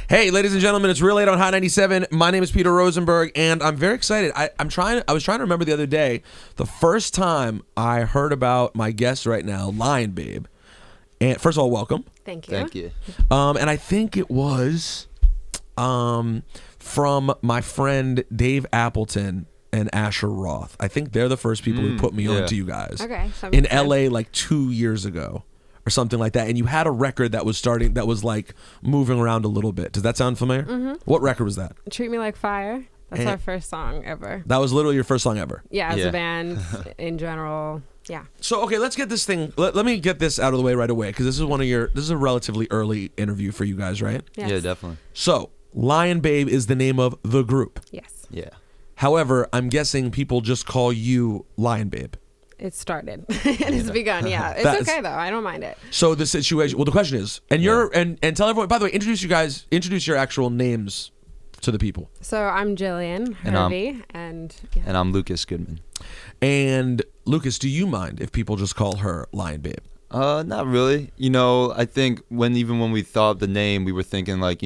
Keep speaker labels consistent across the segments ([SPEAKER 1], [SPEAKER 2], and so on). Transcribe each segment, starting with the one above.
[SPEAKER 1] Hey, ladies and gentlemen, it's Real 8 on Hot 97. My name is Peter Rosenberg, and I'm very excited. I was trying to remember the other day, the first time I heard about my guest right now, LionBabe. And first of all, welcome.
[SPEAKER 2] Thank you.
[SPEAKER 3] Thank you.
[SPEAKER 1] And I think it was from my friend Dave Appleton and Asher Roth. I think they're the first people who put me on to you guys.
[SPEAKER 2] Okay.
[SPEAKER 1] In LA like 2 years ago or something like that. And you had a record that was like moving around a little bit. Does that sound familiar? Mm-hmm. What record was that?
[SPEAKER 2] Treat Me Like Fire. That's our first song ever.
[SPEAKER 1] That was literally your first song ever?
[SPEAKER 2] Yeah, as a band in general. Yeah.
[SPEAKER 1] So, okay, let's get this thing, let me get this out of the way right away, because this is a relatively early interview for you guys, right?
[SPEAKER 2] Yes.
[SPEAKER 3] Yeah, definitely.
[SPEAKER 1] So, LionBabe is the name of the group.
[SPEAKER 2] Yes.
[SPEAKER 3] Yeah.
[SPEAKER 1] However, I'm guessing people just call you LionBabe.
[SPEAKER 2] It started. It has begun, yeah. It's okay, though. I don't mind it.
[SPEAKER 1] So, the situation, well, the question is, and and tell everyone, by the way, introduce your actual names to the people.
[SPEAKER 2] So, I'm Jillian Hervey, and
[SPEAKER 3] I'm Lucas Goodman.
[SPEAKER 1] And Lucas, do you mind if people just call her LionBabe?
[SPEAKER 3] Not really. I think when we thought of the name, we were thinking like,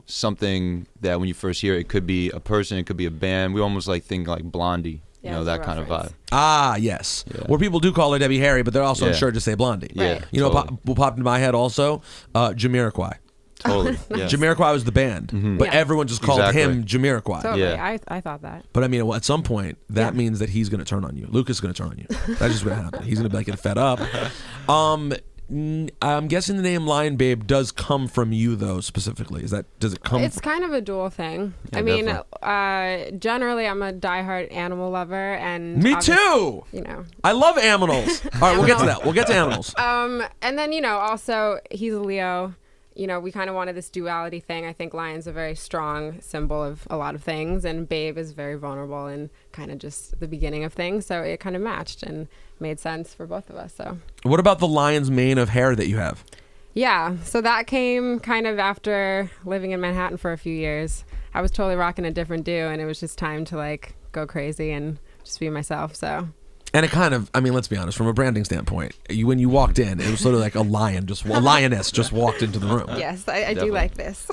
[SPEAKER 3] something that when you first hear it, it could be a person, it could be a band. We almost think like Blondie, that kind of vibe.
[SPEAKER 1] Ah, yes. Yeah. Where people do call her Debbie Harry, but they're also unsure to say Blondie.
[SPEAKER 3] Yeah.
[SPEAKER 1] Right. What popped into my head also, Jamiroquai.
[SPEAKER 3] Totally. Yeah.
[SPEAKER 1] Jamiroquai was the band, but everyone just called him Jamiroquai.
[SPEAKER 2] Totally.
[SPEAKER 3] Yeah.
[SPEAKER 2] I thought that.
[SPEAKER 1] But I mean, at some point, that means that he's going to turn on you. Lucas is going to turn on you. That's just going to happen. He's going to be getting fed up. I'm guessing the name LionBabe does come from you, though, specifically. Does it come?
[SPEAKER 2] It's kind of a dual thing.
[SPEAKER 3] Yeah,
[SPEAKER 2] I mean, generally, I'm a diehard animal lover, and
[SPEAKER 1] me too. I love animals. All right, we'll get to that. We'll get to animals.
[SPEAKER 2] And then also he's a Leo. We kind of wanted this duality thing. I think lion's a very strong symbol of a lot of things, and babe is very vulnerable and kind of just the beginning of things. So it kind of matched and made sense for both of us. So
[SPEAKER 1] what about the lion's mane of hair that you have?
[SPEAKER 2] Yeah, so that came kind of after living in Manhattan for a few years. I was totally rocking a different do, and it was just time to go crazy and just be myself. So.
[SPEAKER 1] And it kind of, I mean, let's be honest, from a branding standpoint, when you walked in, it was sort of like a lioness just walked into the room.
[SPEAKER 2] Yes, I do like this.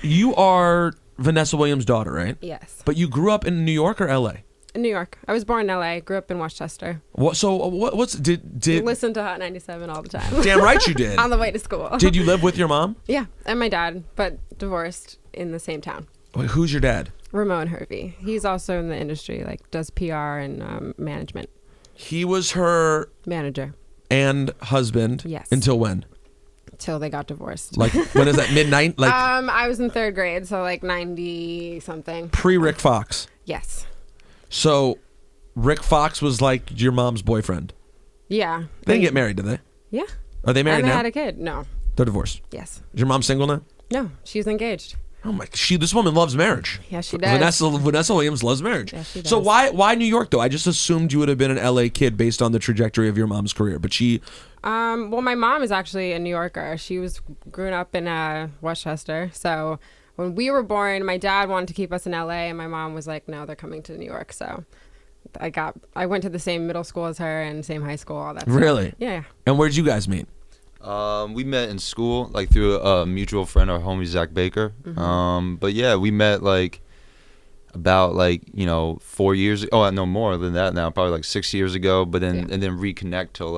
[SPEAKER 1] You are Vanessa Williams' daughter, right?
[SPEAKER 2] Yes.
[SPEAKER 1] But you grew up in New York or LA?
[SPEAKER 2] In New York. I was born in LA, grew up in Westchester.
[SPEAKER 1] Did
[SPEAKER 2] listen to Hot 97 all the time.
[SPEAKER 1] Damn right you did.
[SPEAKER 2] On the way to school.
[SPEAKER 1] Did you live with your mom?
[SPEAKER 2] Yeah, and my dad, but divorced in the same town.
[SPEAKER 1] Wait, who's your dad?
[SPEAKER 2] Ramon Hervey. He's also in the industry, does PR and management.
[SPEAKER 1] He was her
[SPEAKER 2] manager
[SPEAKER 1] and husband.
[SPEAKER 2] Yes.
[SPEAKER 1] Until when?
[SPEAKER 2] Till they got divorced.
[SPEAKER 1] When is that? Midnight?
[SPEAKER 2] I was in 3rd grade, so 90 something.
[SPEAKER 1] Pre-Rick Fox.
[SPEAKER 2] Yes.
[SPEAKER 1] So, Rick Fox was your mom's boyfriend.
[SPEAKER 2] Yeah.
[SPEAKER 1] They didn't get married, did they?
[SPEAKER 2] Yeah.
[SPEAKER 1] Are they married
[SPEAKER 2] and they
[SPEAKER 1] now?
[SPEAKER 2] had a kid. No.
[SPEAKER 1] They're divorced.
[SPEAKER 2] Yes.
[SPEAKER 1] Is your mom single now?
[SPEAKER 2] No, she's engaged.
[SPEAKER 1] Oh my! This woman loves marriage.
[SPEAKER 2] Yeah, she does.
[SPEAKER 1] Vanessa Williams loves marriage.
[SPEAKER 2] Yeah, she does.
[SPEAKER 1] So why New York though? I just assumed you would have been an LA kid based on the trajectory of your mom's career, but she.
[SPEAKER 2] Well, my mom is actually a New Yorker. She was grown up in Westchester. So when we were born, my dad wanted to keep us in LA, and my mom was like, "No, they're coming to New York." So I went to the same middle school as her and same high school. All that. Stuff.
[SPEAKER 1] Really?
[SPEAKER 2] Yeah.
[SPEAKER 1] And where did you guys meet?
[SPEAKER 3] We met in school, through a mutual friend, our homie Zach Baker.
[SPEAKER 2] Mm-hmm.
[SPEAKER 3] But yeah, we met about 4 years. Oh, no, more than that now. Probably 6 years ago. But then and then reconnect till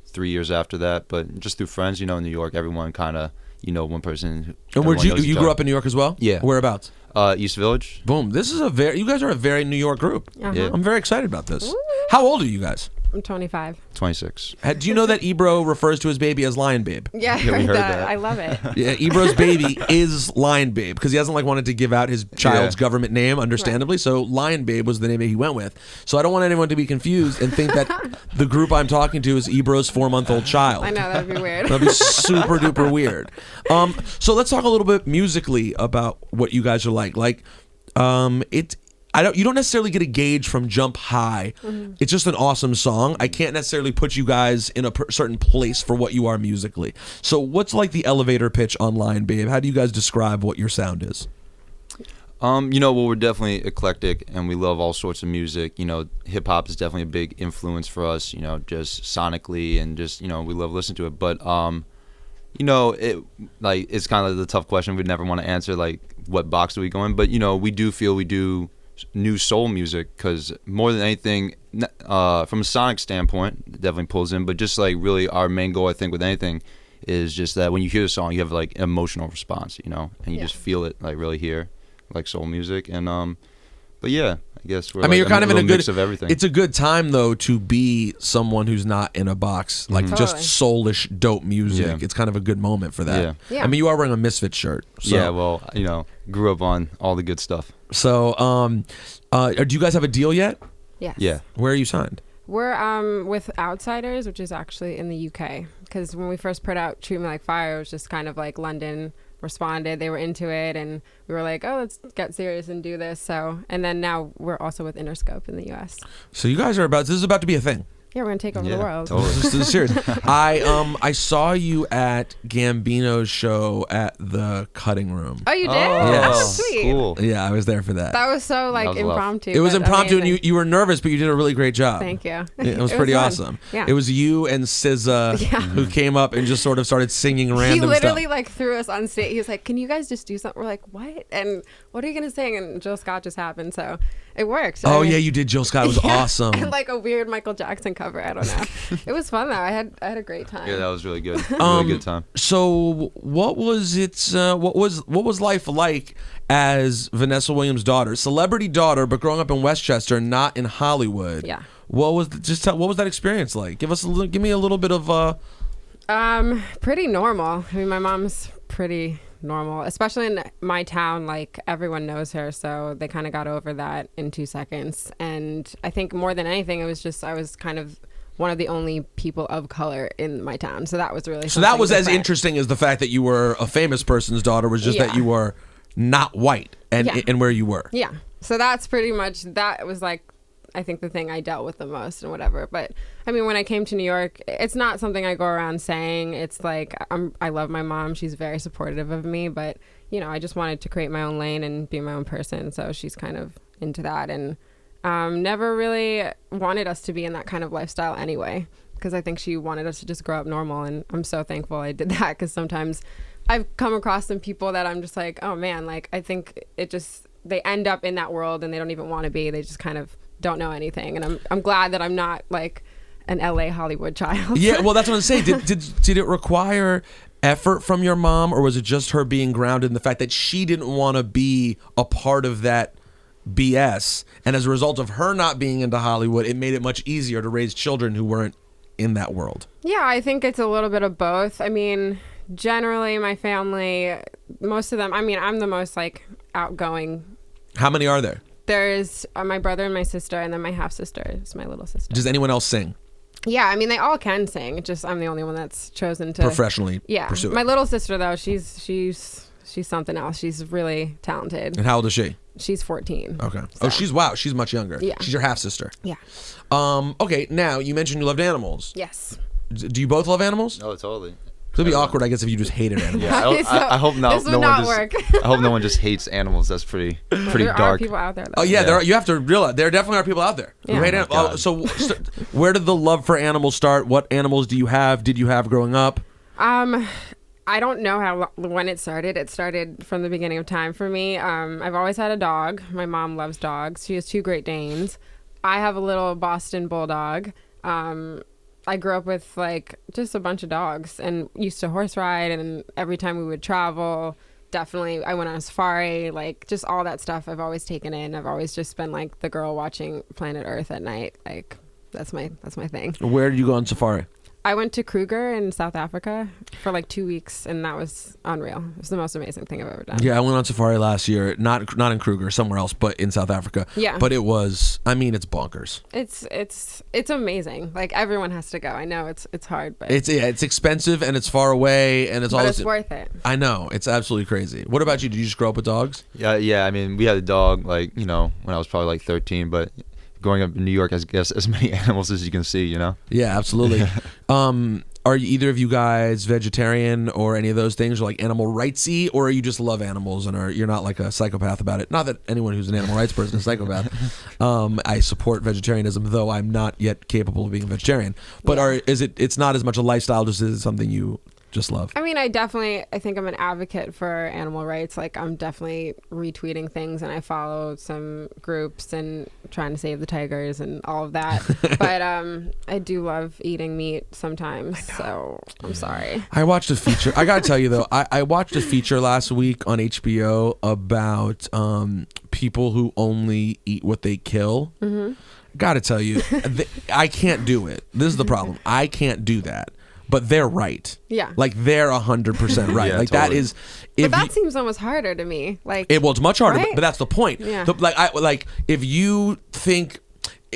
[SPEAKER 3] 3 years after that. But just through friends, in New York, everyone kind of one person.
[SPEAKER 1] And where you grew up in New York as well?
[SPEAKER 3] Yeah.
[SPEAKER 1] Whereabouts?
[SPEAKER 3] East Village.
[SPEAKER 1] Boom. This is you guys are a very New York group.
[SPEAKER 2] Uh-huh.
[SPEAKER 3] Yeah.
[SPEAKER 1] I'm very excited about this.
[SPEAKER 2] Ooh.
[SPEAKER 1] How old are you guys?
[SPEAKER 2] I'm 25.
[SPEAKER 3] 26.
[SPEAKER 1] Do you know that Ebro refers to his baby as LionBabe?
[SPEAKER 2] Yeah, I
[SPEAKER 3] we heard
[SPEAKER 2] that.
[SPEAKER 3] that.
[SPEAKER 2] I love it.
[SPEAKER 1] Yeah, Ebro's baby is LionBabe because he hasn't wanted to give out his child's government name, understandably. Right. So LionBabe was the name that he went with. So I don't want anyone to be confused and think that the group I'm talking to is Ebro's 4-month-old child.
[SPEAKER 2] I know, that'd be weird.
[SPEAKER 1] That'd be super duper weird. So let's talk a little bit musically about what you guys are like. You don't necessarily get a gauge from Jump High. Mm-hmm. It's just an awesome song. I can't necessarily put you guys in a certain place for what you are musically. So what's the elevator pitch on LionBabe? How do you guys describe what your sound is?
[SPEAKER 3] We're definitely eclectic and we love all sorts of music. Hip hop is definitely a big influence for us, just sonically and just, we love listening to it. But, you know, it's kind of the tough question. We'd never want to answer, like, what box do we go in? But, you know, we do feel we do new soul music because more than anything, from a sonic standpoint, it definitely pulls in. But just, like, really our main goal, I think, with anything is just that when you hear the song, you have, like, an emotional response, you know, and you just feel it, like, really hear, like, soul music. And, but yeah, I guess we're
[SPEAKER 1] you're kind of in a good
[SPEAKER 3] mix of everything.
[SPEAKER 1] It's a good time though to be someone who's not in a box, like just soulish, dope music. Yeah. It's kind of a good moment for that.
[SPEAKER 2] Yeah.
[SPEAKER 1] I mean, you are wearing a Misfit shirt. So.
[SPEAKER 3] Yeah, well, you know, grew up on all the good stuff.
[SPEAKER 1] So, do you guys have a deal yet?
[SPEAKER 2] Yes.
[SPEAKER 3] Yeah.
[SPEAKER 1] Where are you signed?
[SPEAKER 2] We're with Outsiders, which is actually in the UK. Because when we first put out Treat Me Like Fire, it was just kind of like London responded, they were into it, and we were like, oh, let's get serious and do this. So, and then now we're also with Interscope in the US.
[SPEAKER 1] So you guys are this is about to be a thing.
[SPEAKER 2] Yeah, we're gonna take over the world.
[SPEAKER 1] Totally. This is serious. I saw you at Gambino's show at the Cutting Room.
[SPEAKER 2] Oh, you did?
[SPEAKER 1] Yes.
[SPEAKER 2] Oh, sweet.
[SPEAKER 3] Cool.
[SPEAKER 1] Yeah, I was there for that.
[SPEAKER 2] That was so like impromptu.
[SPEAKER 1] It was impromptu,
[SPEAKER 2] amazing.
[SPEAKER 1] and you were nervous, but you did a really great job.
[SPEAKER 2] Thank you.
[SPEAKER 1] It was pretty awesome.
[SPEAKER 2] Yeah.
[SPEAKER 1] It was you and SZA who came up and just sort of started singing random stuff.
[SPEAKER 2] He literally like threw us on stage. He was like, "Can you guys just do something?" We're like, "What?" And what are you gonna sing? And Jill Scott just happened, so it worked.
[SPEAKER 1] Oh yeah, you did. Jill Scott. It was awesome.
[SPEAKER 2] And like a weird Michael Jackson cover. I don't know. It was fun though. I had a great time.
[SPEAKER 3] Yeah, that was really good. Really good time.
[SPEAKER 1] So what was what was life like as Vanessa Williams' daughter, celebrity daughter, but growing up in Westchester, not in Hollywood?
[SPEAKER 2] Yeah.
[SPEAKER 1] What was what was that experience like? Give me a little bit of
[SPEAKER 2] pretty normal. I mean, my mom's pretty normal, especially in my town. Like everyone knows her, so they kind of got over that in 2 seconds. And I think more than anything, it was just I was kind of one of the only people of color in my town, so that was really
[SPEAKER 1] so that was
[SPEAKER 2] different.
[SPEAKER 1] as interesting as the fact that you were a famous person's daughter was just that you were not white and where you were.
[SPEAKER 2] Yeah, so that's pretty much that was like I think the thing I dealt with the most and whatever. But I mean, when I came to New York, it's not something I go around saying. It's like I love my mom. She's very supportive of me, but you know, I just wanted to create my own lane and be my own person. So she's kind of into that and never really wanted us to be in that kind of lifestyle anyway, because I think she wanted us to just grow up normal. And I'm so thankful I did that, because sometimes I've come across some people that I'm just like, oh man, like I think it just they end up in that world and they don't even want to be. They just kind of don't know anything, and I'm glad that I'm not like an LA Hollywood child.
[SPEAKER 1] Yeah, well, that's what I'm saying. Did it require effort from your mom, or was it just her being grounded in the fact that she didn't want to be a part of that BS, and as a result of her not being into Hollywood, it made it much easier to raise children who weren't in that world?
[SPEAKER 2] Yeah, I think it's a little bit of both. I mean, generally my family, most of them, I mean, I'm the most like outgoing.
[SPEAKER 1] How many are there?
[SPEAKER 2] There's my brother and my sister, and then my half sister is my little sister.
[SPEAKER 1] Does anyone else sing?
[SPEAKER 2] Yeah, I mean, they all can sing. Just I'm the only one that's chosen to
[SPEAKER 1] professionally pursue it.
[SPEAKER 2] My little sister though, she's something else. She's really talented.
[SPEAKER 1] And how old is she?
[SPEAKER 2] She's 14.
[SPEAKER 1] Okay. So. Oh, she's much younger.
[SPEAKER 2] Yeah.
[SPEAKER 1] She's your half sister.
[SPEAKER 2] Yeah.
[SPEAKER 1] Okay. Now you mentioned you loved animals.
[SPEAKER 2] Yes.
[SPEAKER 1] Do you both love animals?
[SPEAKER 3] Oh, totally.
[SPEAKER 1] It'd be awkward, I guess, if you just hated animals.
[SPEAKER 3] Yeah, I hope not.
[SPEAKER 2] This would not work.
[SPEAKER 3] I hope no one just hates animals. That's pretty
[SPEAKER 2] there
[SPEAKER 3] dark.
[SPEAKER 2] Are people out there. Though.
[SPEAKER 1] Oh yeah, there are, you have to realize there definitely are people out there who hate animals. So where did the love for animals start? What animals do you have? Did you have growing up?
[SPEAKER 2] I don't know when it started. It started from the beginning of time for me. I've always had a dog. My mom loves dogs. She has 2 Great Danes. I have a little Boston Bulldog. I grew up with like just a bunch of dogs and used to horse ride, and every time we would travel, definitely I went on a safari, like just all that stuff I've always taken in. I've always just been like the girl watching Planet Earth at night. Like that's my thing.
[SPEAKER 1] Where did you go on safari?
[SPEAKER 2] I went to Kruger in South Africa for like 2 weeks, and that was unreal. It was the most amazing thing I've ever done.
[SPEAKER 1] Yeah, I went on safari last year, not in Kruger, somewhere else, but in South Africa.
[SPEAKER 2] Yeah.
[SPEAKER 1] But it was, I mean, it's bonkers.
[SPEAKER 2] It's amazing. Like everyone has to go. I know it's hard, but
[SPEAKER 1] it's expensive and it's far away and it's all.
[SPEAKER 2] But it's worth it.
[SPEAKER 1] I know, it's absolutely crazy. What about you? Did you just grow up with dogs?
[SPEAKER 3] Yeah. I mean, we had a dog like when I was probably like 13, but. Growing up in New York, I guess as many animals as you can see, you know?
[SPEAKER 1] Yeah, absolutely. Are either of you guys vegetarian or any of those things, or like animal rightsy, or you just love animals and you're not like a psychopath about it? Not that anyone who's an animal rights person is a psychopath. I support vegetarianism, though I'm not yet capable of being a vegetarian. But it's not as much a lifestyle, just as something you just love?
[SPEAKER 2] I mean, I think I'm an advocate for animal rights. Like, I'm definitely retweeting things, and I follow some groups and trying to save the tigers and all of that. But I do love eating meat sometimes, so I'm sorry.
[SPEAKER 1] I watched a feature. I gotta tell you though, I watched a feature last week on HBO about people who only eat what they kill. Gotta tell you, I can't do it. This is the problem. I can't do that. But they're right.
[SPEAKER 2] Yeah.
[SPEAKER 1] Like, they're 100% right.
[SPEAKER 3] Yeah,
[SPEAKER 1] like,
[SPEAKER 3] totally.
[SPEAKER 1] that is...
[SPEAKER 2] But that seems almost harder to me. Like,
[SPEAKER 1] well, it's much harder,
[SPEAKER 2] right?
[SPEAKER 1] but that's the point.
[SPEAKER 2] Yeah.
[SPEAKER 1] If you think...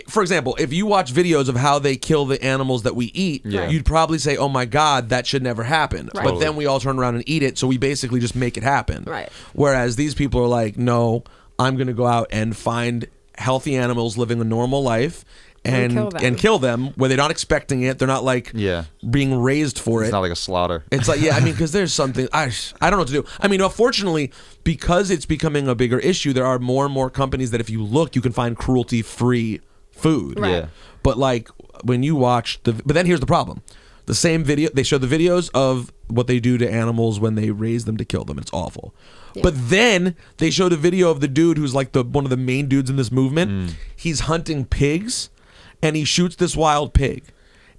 [SPEAKER 1] For example, if you watch videos of how they kill the animals that we eat, you'd probably say, oh my God, that should never happen.
[SPEAKER 2] Right.
[SPEAKER 1] But then we all turn around and eat it, so we basically just make it happen.
[SPEAKER 2] Right.
[SPEAKER 1] Whereas these people are like, no, I'm going to go out and find healthy animals living a normal life and kill them where they're not expecting it. They're not like being raised for it.
[SPEAKER 3] It's not like a slaughter.
[SPEAKER 1] It's like, I mean, because there's something, I don't know what to do. I mean, unfortunately, because it's becoming a bigger issue, there are more and more companies that if you look, you can find cruelty-free food.
[SPEAKER 2] Right.
[SPEAKER 3] Yeah.
[SPEAKER 1] But like when you watch but then here's the problem. The same video, they show the videos of what they do to animals when they raise them to kill them. It's awful. Yeah. But then they showed a video of the dude who's like one of the main dudes in this movement. He's hunting pigs. And he shoots this wild pig,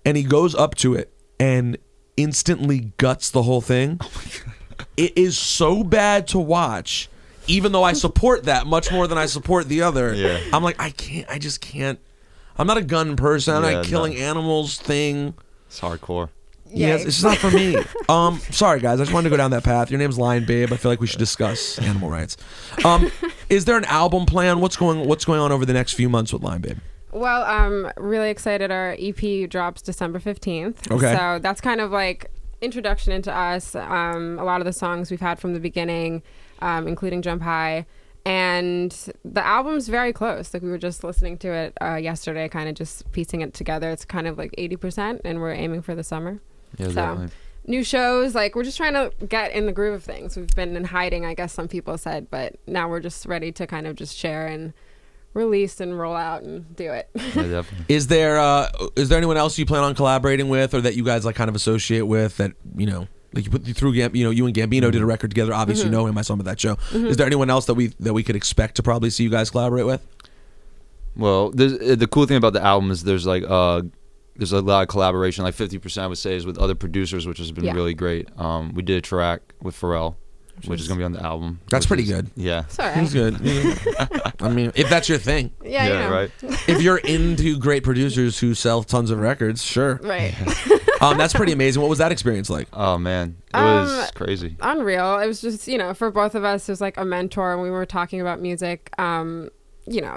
[SPEAKER 1] and he goes up to it and instantly guts the whole thing. Oh my God. It is so bad to watch, even though I support that much more than I support the other. Yeah. I'm like, I just can't. I'm not a gun person. I'm not killing animals thing.
[SPEAKER 3] It's hardcore.
[SPEAKER 1] Yeah, it's just not for me. Sorry guys, I just wanted to go down that path. Your name's LionBabe. I feel like we should discuss animal rights. Is there an album plan? What's going on over the next few months with LionBabe?
[SPEAKER 2] Well, I'm really excited. Our EP drops December 15th.
[SPEAKER 1] Okay.
[SPEAKER 2] So that's kind of like introduction into us. A lot of the songs we've had from the beginning, including Jump High. And the album's very close. Like, we were just listening to it yesterday, kind of just piecing it together. It's kind of like 80%, and we're aiming for the summer.
[SPEAKER 3] Yeah,
[SPEAKER 2] so
[SPEAKER 3] definitely.
[SPEAKER 2] New shows, like, we're just trying to get in the groove of things. We've been in hiding, I guess some people said, but now we're just ready to kind of just share and release and roll out and do it.
[SPEAKER 3] Yeah, definitely.
[SPEAKER 1] Is there anyone else you plan on collaborating with, or that you guys like kind of associate with that, you know, like you put through you and Gambino did a record together. Obviously, you know him. I saw him at that show. Is there anyone else that we could expect to probably see you guys collaborate with?
[SPEAKER 3] Well, the cool thing about the album is there's a lot of collaboration. Like 50%, I would say, is with other producers, which has been really great. We did a track with Pharrell, which is going to be on the album.
[SPEAKER 1] That's pretty good.
[SPEAKER 3] Yeah.
[SPEAKER 2] It's all right.
[SPEAKER 1] He's good. I mean, if that's your thing.
[SPEAKER 2] Yeah, you know.
[SPEAKER 3] Right.
[SPEAKER 1] If you're into great producers who sell tons of records, sure.
[SPEAKER 2] Right.
[SPEAKER 1] That's pretty amazing. What was that experience like?
[SPEAKER 3] Oh, man. It was crazy.
[SPEAKER 2] Unreal. It was just, for both of us, it was like a mentor, and we were talking about music,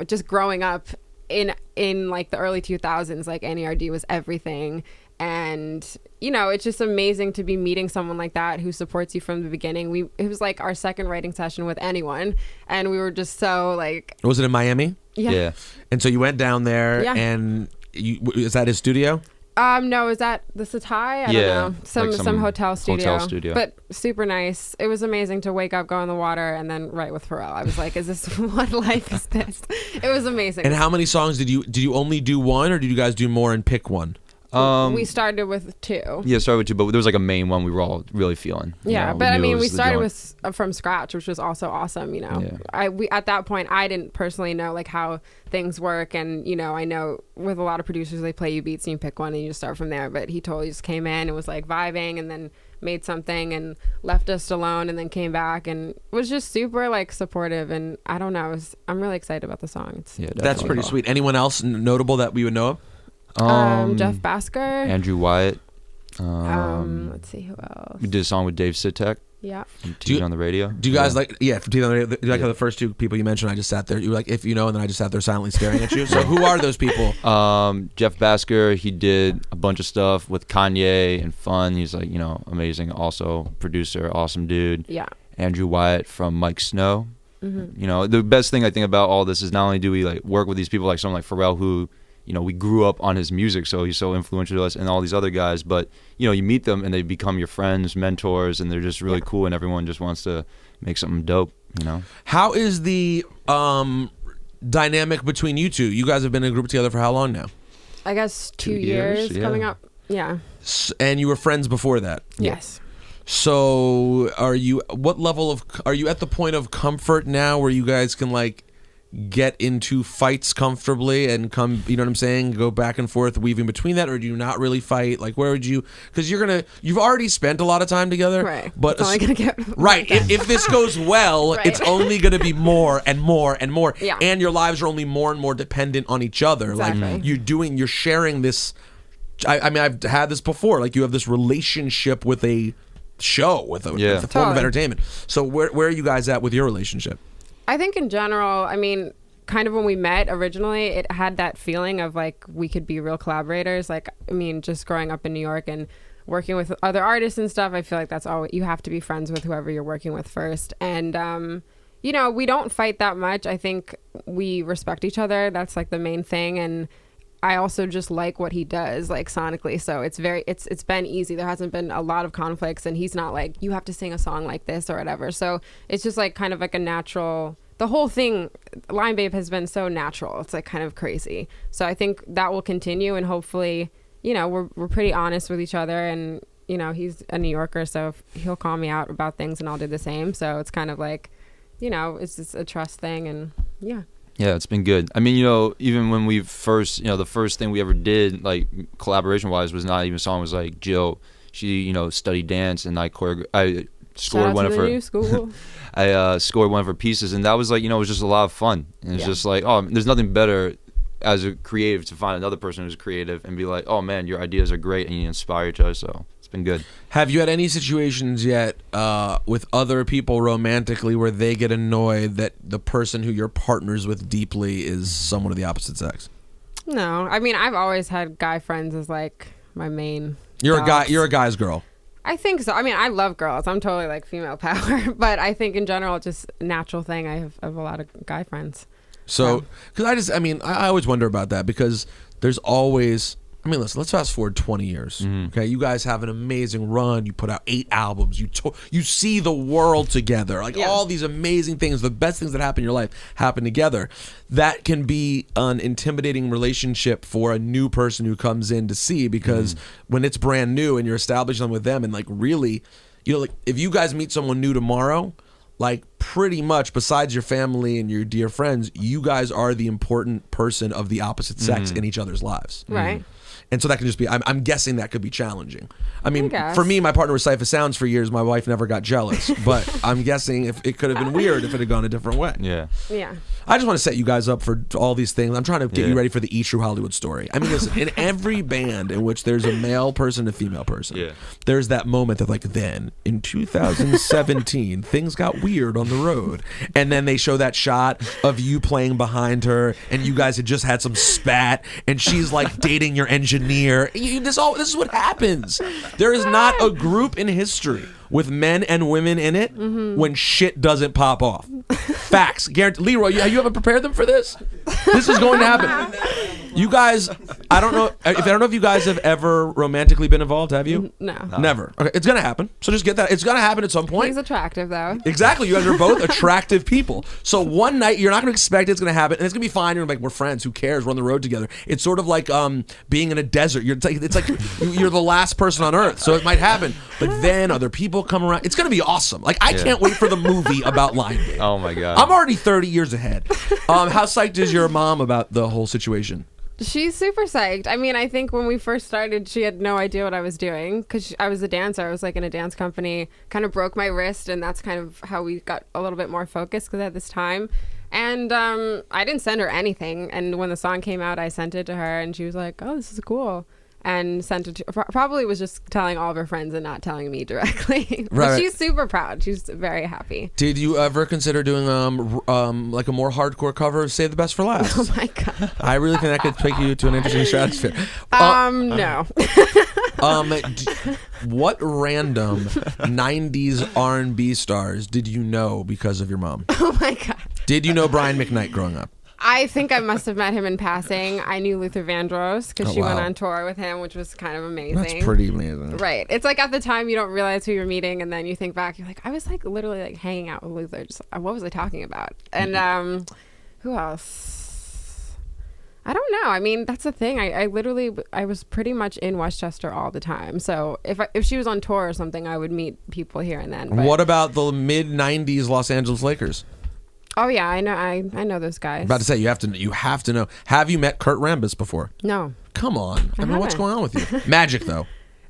[SPEAKER 2] just growing up in like the early 2000s, like NERD was everything. And it's just amazing to be meeting someone like that who supports you from the beginning. It was like our second writing session with anyone, and we were just so like.
[SPEAKER 1] Was it in Miami?
[SPEAKER 2] Yeah.
[SPEAKER 1] And so you went down there, and is that his studio?
[SPEAKER 2] No, is that the Satai? I don't know. Some hotel studio. But super nice. It was amazing to wake up, go in the water, and then write with Pharrell. I was like, is this what life is this? It was amazing.
[SPEAKER 1] And how many songs did you only do one, or did you guys do more and pick one?
[SPEAKER 2] We started with 2.
[SPEAKER 3] Yeah, started with 2, but there was like a main one we were all really feeling.
[SPEAKER 2] Yeah, but I mean, we started with from scratch, which was also awesome.
[SPEAKER 3] Yeah.
[SPEAKER 2] We at that point, I didn't personally know like how things work, and I know with a lot of producers, they play you beats and you pick one and you just start from there. But he totally just came in and was like vibing, and then made something and left us alone, and then came back and was just super like supportive. And I don't know, I'm really excited about the song.
[SPEAKER 1] That's pretty sweet. Anyone else notable that we would know of?
[SPEAKER 2] Jeff Basker,
[SPEAKER 3] Andrew Wyatt.
[SPEAKER 2] Let's see who else.
[SPEAKER 3] We did a song with Dave Sitek.
[SPEAKER 2] Yeah.
[SPEAKER 3] TV on the radio.
[SPEAKER 1] Do you guys like? Yeah, from TV on the radio. Do you like how the first 2 people you mentioned, I just sat there. You were like, if you know, and then I just sat there silently staring at you. So who are those people?
[SPEAKER 3] Jeff Basker. He did a bunch of stuff with Kanye and Fun. He's like, amazing. Also producer, awesome dude.
[SPEAKER 2] Yeah.
[SPEAKER 3] Andrew Wyatt from Mike Snow. The best thing I think about all this is not only do we like work with these people like someone like Pharrell who. We grew up on his music, so he's so influential to us, and all these other guys. But you meet them, and they become your friends, mentors, and they're just really cool, and everyone just wants to make something dope.
[SPEAKER 1] How is the dynamic between you two? You guys have been in a group together for how long now?
[SPEAKER 2] I guess 2 years coming up. Yeah.
[SPEAKER 1] And you were friends before that?
[SPEAKER 2] Yes.
[SPEAKER 1] So are you at the point of comfort now where you guys can like get into fights comfortably and come, you know what I'm saying, go back and forth weaving between that, or do you not really fight? Like where would you, because you've already spent a lot of time together,
[SPEAKER 2] right?
[SPEAKER 1] But
[SPEAKER 2] it's only gonna get
[SPEAKER 1] right. If this goes well, right. It's only going to be more and more and more,
[SPEAKER 2] yeah.
[SPEAKER 1] And your lives are only more and more dependent on each other.
[SPEAKER 2] Exactly.
[SPEAKER 1] Like you're sharing this. I mean, I've had this before. Like you have this relationship with a show, with a form of entertainment. So where are you guys at with your relationship?
[SPEAKER 2] I think in general, I mean, kind of when we met originally, it had that feeling of like we could be real collaborators. Like, I mean, just growing up in New York and working with other artists and stuff, I feel like that's all, you have to be friends with whoever you're working with first. And, you know, we don't fight that much. I think we respect each other. That's like the main thing. And I also just like what he does, like sonically. So it's been easy. There hasn't been a lot of conflicts, and he's not like, you have to sing a song like this or whatever. So it's just like kind of like a natural, the whole thing, LionBabe has been so natural. It's like kind of crazy. So I think that will continue, and hopefully, you know, we're pretty honest with each other, and, you know, he's a New Yorker, so he'll call me out about things and I'll do the same. So it's kind of like, you know, it's just a trust thing, and yeah.
[SPEAKER 3] Yeah, it's been good. I mean, you know, even when we first, you know, the first thing we ever did, like collaboration-wise, was not even a song. It was like Jill, she, you know, studied dance, and I scored one of her.
[SPEAKER 2] New school.
[SPEAKER 3] I scored one of her pieces, and that was like, you know, it was just a lot of fun. And it's just like, oh, there's nothing better as a creative to find another person who's creative and be like, oh man, your ideas are great, and you inspire each other. So it's been good.
[SPEAKER 1] Have you had any situations yet with other people romantically where they get annoyed that the person who you're partners with deeply is someone of the opposite sex?
[SPEAKER 2] No, I mean, I've always had guy friends as like my main.
[SPEAKER 1] You're a guy's girl.
[SPEAKER 2] I think so. I mean, I love girls. I'm totally like female power, but I think in general, just a natural thing. I have a lot of guy friends.
[SPEAKER 1] So, because I always wonder about that, because there's always, I mean, listen, let's fast forward 20 years. Mm-hmm. Okay, you guys have an amazing run. You put out 8 albums. You see the world together. Like all these amazing things, the best things that happen in your life happen together. That can be an intimidating relationship for a new person who comes in to see, because when it's brand new and you're establishing them with them, and like really, you know, like if you guys meet someone new tomorrow, like pretty much besides your family and your dear friends, you guys are the important person of the opposite sex in each other's lives.
[SPEAKER 2] Right.
[SPEAKER 1] And so that can just be, I'm guessing that could be challenging. I mean, for me, my partner was Cypher Sounds for years. My wife never got jealous. But I'm guessing if it could have been weird if it had gone a different way.
[SPEAKER 3] Yeah.
[SPEAKER 2] Yeah.
[SPEAKER 1] I just want to set you guys up for all these things. I'm trying to get you ready for the E! True Hollywood story. I mean, listen, in every band in which there's a male person and a female person, there's that moment of like, then in 2017, things got weird on the road. And then they show that shot of you playing behind her, and you guys had just had some spat, and she's like dating your engineer. This is what happens. There is not a group in history with men and women in it when shit doesn't pop off. Facts. Guarantee. Leroy, you haven't prepared them for this? This is going to happen. You guys, I don't know if you guys have ever romantically been involved. Have you?
[SPEAKER 2] No.
[SPEAKER 1] Never. Okay, it's gonna happen. So just get that. It's gonna happen at some point.
[SPEAKER 2] He's attractive though.
[SPEAKER 1] Exactly. You guys are both attractive people. So one night you're not gonna expect it's gonna happen, and it's gonna be fine. You're like, we're friends. Who cares? We're on the road together. It's sort of like being in a desert. It's like you're the last person on earth. So it might happen, but then other people come around. It's gonna be awesome. Like I can't wait for the movie about LionBabe.
[SPEAKER 3] Oh my god.
[SPEAKER 1] I'm already 30 years ahead. How psyched is your mom about the whole situation?
[SPEAKER 2] She's super psyched. I mean, I think when we first started, she had no idea what I was doing, because I was a dancer. I was like in a dance company, kind of broke my wrist, and that's kind of how we got a little bit more focused, because at this time. And I didn't send her anything. And when the song came out, I sent it to her, and she was like, oh, this is cool. And sent it to, probably was just telling all of her friends and not telling me directly. But she's super proud. She's very happy.
[SPEAKER 1] Did you ever consider doing like a more hardcore cover of Save the Best for Last?
[SPEAKER 2] Oh my god!
[SPEAKER 1] I really think that could take you to an interesting stratosphere.
[SPEAKER 2] No.
[SPEAKER 1] What random 90s R&B stars did you know because of your mom?
[SPEAKER 2] Oh my god!
[SPEAKER 1] Did you know Brian McKnight growing up?
[SPEAKER 2] I think I must have met him in passing. I knew Luther Vandross because she went on tour with him, which was kind of amazing.
[SPEAKER 1] That's pretty amazing.
[SPEAKER 2] Right. It's like at the time you don't realize who you're meeting, and then you think back, you're like, I was like literally like hanging out with Luther. Just what was I talking about? And who else? I don't know. I mean, that's the thing. I literally was pretty much in Westchester all the time. So if she was on tour or something, I would meet people here and then. But
[SPEAKER 1] What about the mid '90s Los Angeles Lakers?
[SPEAKER 2] oh yeah, I know. I know those guys.
[SPEAKER 1] I'm about to say you have to know. Have you met Kurt Rambis before?
[SPEAKER 2] No,
[SPEAKER 1] Come on. I mean, what's
[SPEAKER 2] haven't.
[SPEAKER 1] going on with you? Magic though.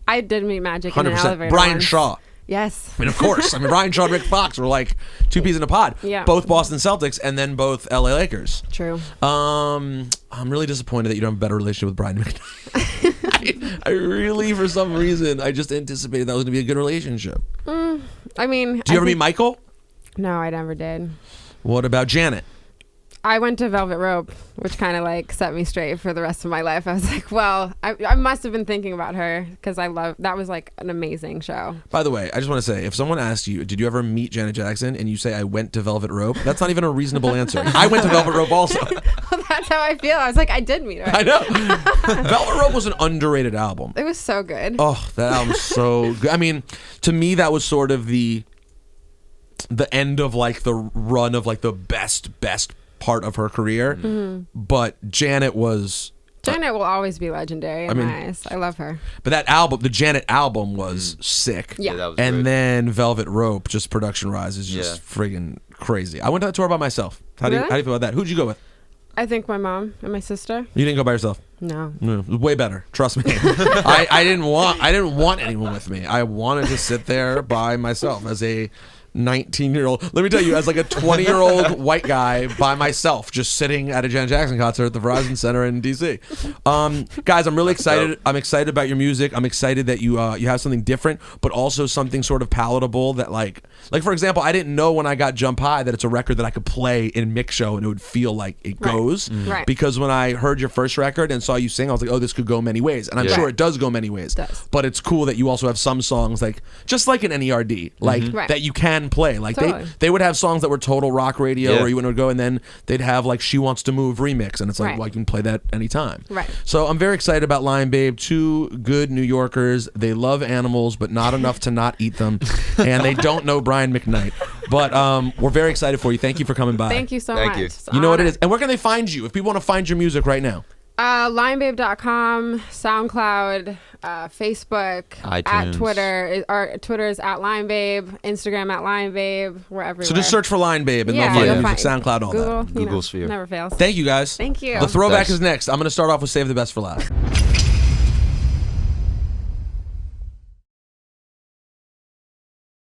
[SPEAKER 2] I did meet Magic in an
[SPEAKER 1] 100%.
[SPEAKER 2] elevator.
[SPEAKER 1] Brian
[SPEAKER 2] once.
[SPEAKER 1] Shaw.
[SPEAKER 2] Yes.
[SPEAKER 1] I mean, of course. I mean, Brian Shaw and Rick Fox were like two peas in a pod.
[SPEAKER 2] Yeah.
[SPEAKER 1] Both Boston Celtics and then both LA Lakers.
[SPEAKER 2] True.
[SPEAKER 1] I'm really disappointed that you don't have a better relationship with Brian McKnight. I really, for some reason, I just anticipated that was going to be a good relationship.
[SPEAKER 2] I mean,
[SPEAKER 1] Do you ever meet Michael?
[SPEAKER 2] No, I never did.
[SPEAKER 1] What about Janet?
[SPEAKER 2] I went to Velvet Rope, which kind of like set me straight for the rest of my life. I was like, well, I must have been thinking about her because that was like an amazing show.
[SPEAKER 1] By the way, I just want to say, if someone asked you, did you ever meet Janet Jackson, and you say, I went to Velvet Rope, that's not even a reasonable answer. I went to Velvet Rope also.
[SPEAKER 2] Well, that's how I feel. I was like, I did meet her.
[SPEAKER 1] I know. Velvet Rope was an underrated album.
[SPEAKER 2] It was so good.
[SPEAKER 1] Oh, that album's so good. I mean, to me, that was sort of the end of like the run of like the best part of her career. But Janet was...
[SPEAKER 2] Janet will always be legendary in my eyes. I love her.
[SPEAKER 1] But that album, the Janet album, was sick.
[SPEAKER 2] Yeah.
[SPEAKER 3] that was
[SPEAKER 1] And
[SPEAKER 3] great.
[SPEAKER 1] then Velvet Rope, just production rise, is just friggin' crazy. I went to that tour by myself. How do you feel about that? Who'd you go with?
[SPEAKER 2] I think my mom and my sister.
[SPEAKER 1] You didn't go by yourself?
[SPEAKER 2] No.
[SPEAKER 1] No, it was way better. Trust me. I didn't want anyone with me. I wanted to sit there by myself as a 19-year-old. Let me tell you, as like a 20-year-old white guy by myself, just sitting at a Janet Jackson concert at the Verizon Center in DC. Guys, I'm really excited.
[SPEAKER 3] dope.
[SPEAKER 1] I'm excited about your music. I'm excited that you have something different, but also something sort of palatable that like for example, I didn't know when I got Jump High that it's a record that I could play in mix show and it would feel like it goes.
[SPEAKER 2] Right.
[SPEAKER 1] Because when I heard your first record and saw you sing, I was like, oh, this could go many ways. And I'm sure it does go many ways.
[SPEAKER 2] It does.
[SPEAKER 1] But it's cool that you also have some songs like just like an NERD, like
[SPEAKER 2] Right.
[SPEAKER 1] that you can play. Like
[SPEAKER 2] Totally.
[SPEAKER 1] they would have songs that were total rock radio
[SPEAKER 3] Yeah.
[SPEAKER 1] where you would go and then they'd have like She Wants to Move remix and it's like,
[SPEAKER 2] Right.
[SPEAKER 1] well, I can play that anytime.
[SPEAKER 2] Right.
[SPEAKER 1] So I'm very excited about LionBabe. Two good New Yorkers. They love animals, but not enough to not eat them. And they don't know Brian McKnight. But we're very excited for you. Thank you for coming by.
[SPEAKER 2] Thank you so
[SPEAKER 3] Thank
[SPEAKER 2] much.
[SPEAKER 3] you.
[SPEAKER 2] It's
[SPEAKER 1] You know what it
[SPEAKER 2] honor.
[SPEAKER 1] is. And where can they find you? If people want to find your music right now.
[SPEAKER 2] LionBabe.com, SoundCloud, Facebook, at
[SPEAKER 3] iTunes.
[SPEAKER 2] Twitter. Our Twitter is at LionBabe, Instagram at LionBabe. We're everywhere.
[SPEAKER 1] So just search for LionBabe and they'll find
[SPEAKER 2] you'll
[SPEAKER 1] your music,
[SPEAKER 2] find-
[SPEAKER 1] SoundCloud, all
[SPEAKER 2] Google,
[SPEAKER 1] that.
[SPEAKER 2] you know,
[SPEAKER 3] Google Sphere.
[SPEAKER 2] never fails.
[SPEAKER 1] Thank you guys.
[SPEAKER 2] Thank you.
[SPEAKER 1] The throwback
[SPEAKER 3] Thanks.
[SPEAKER 1] is next. I'm going to start off with Save the Best for Last.